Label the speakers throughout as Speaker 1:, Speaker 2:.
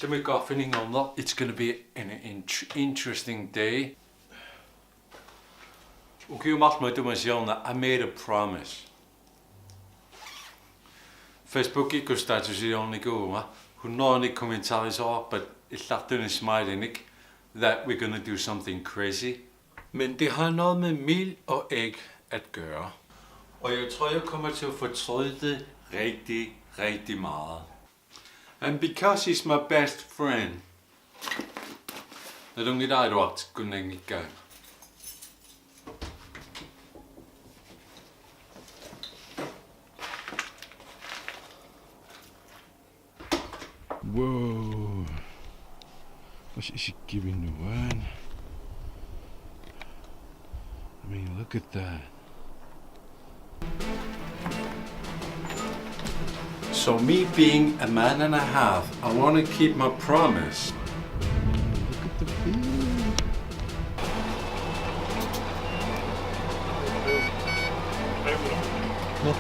Speaker 1: Let me go finning on that. It's going to be an interesting day. Okay, I made a promise. Facebook ikke status i only go, who know any commentaries are, but it's not doing smiling that we're gonna do something crazy. Men det har noget med mel og æg at gøre. Og jeg tror, jeg kommer til at fortryde det rigtig, rigtig meget. And because he's my best friend. Det er only der, du har kunnet ikke gøre.
Speaker 2: Whoa, what is she giving the wine? I mean, look at that.
Speaker 1: So me being a man and a half, I want to keep my promise.
Speaker 2: Look at the view. No.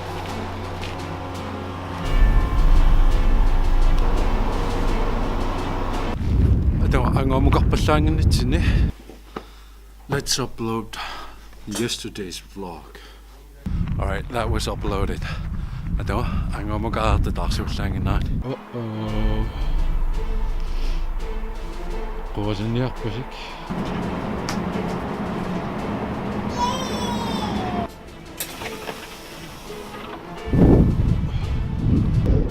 Speaker 1: Let's upload yesterday's vlog. Alright, that was uploaded. Uh-oh.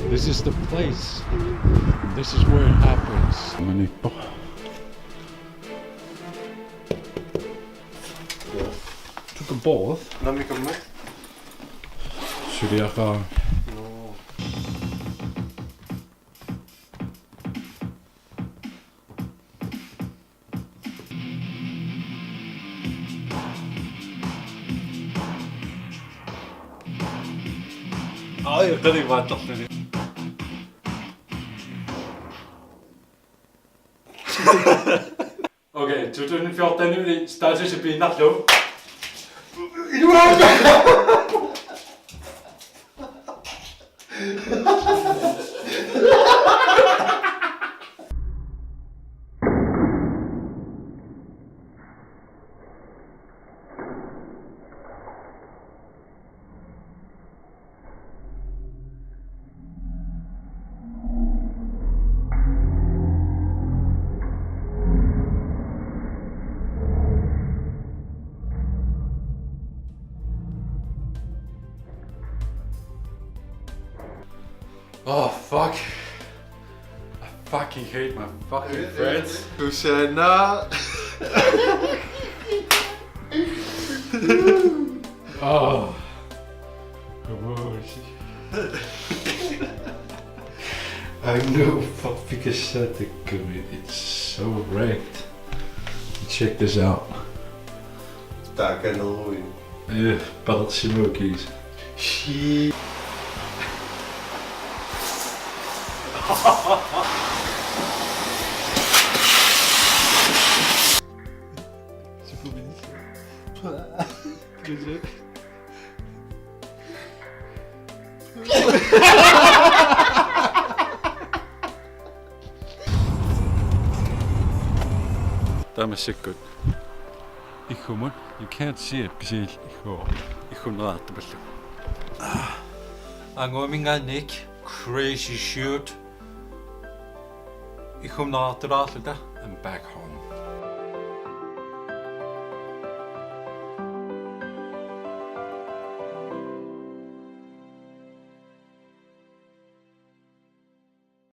Speaker 2: This is the place. This is where it happens. Took a bath.
Speaker 1: Let me come with.
Speaker 2: Should I go?
Speaker 1: No. Jeg ved ikke, hvad der er. Okay, 2014 starter til at blive natlov. Oh fuck. I fucking hate my fucking friends.
Speaker 3: Hosanna!
Speaker 2: Oh. I know, fuck, because the it's so wrecked. Check this out.
Speaker 3: Der er gandet ruin.
Speaker 2: Battle Smokies.
Speaker 3: Shit.
Speaker 1: That is good. You can't see it because I'm going to Nick crazy shoot. I'm back home.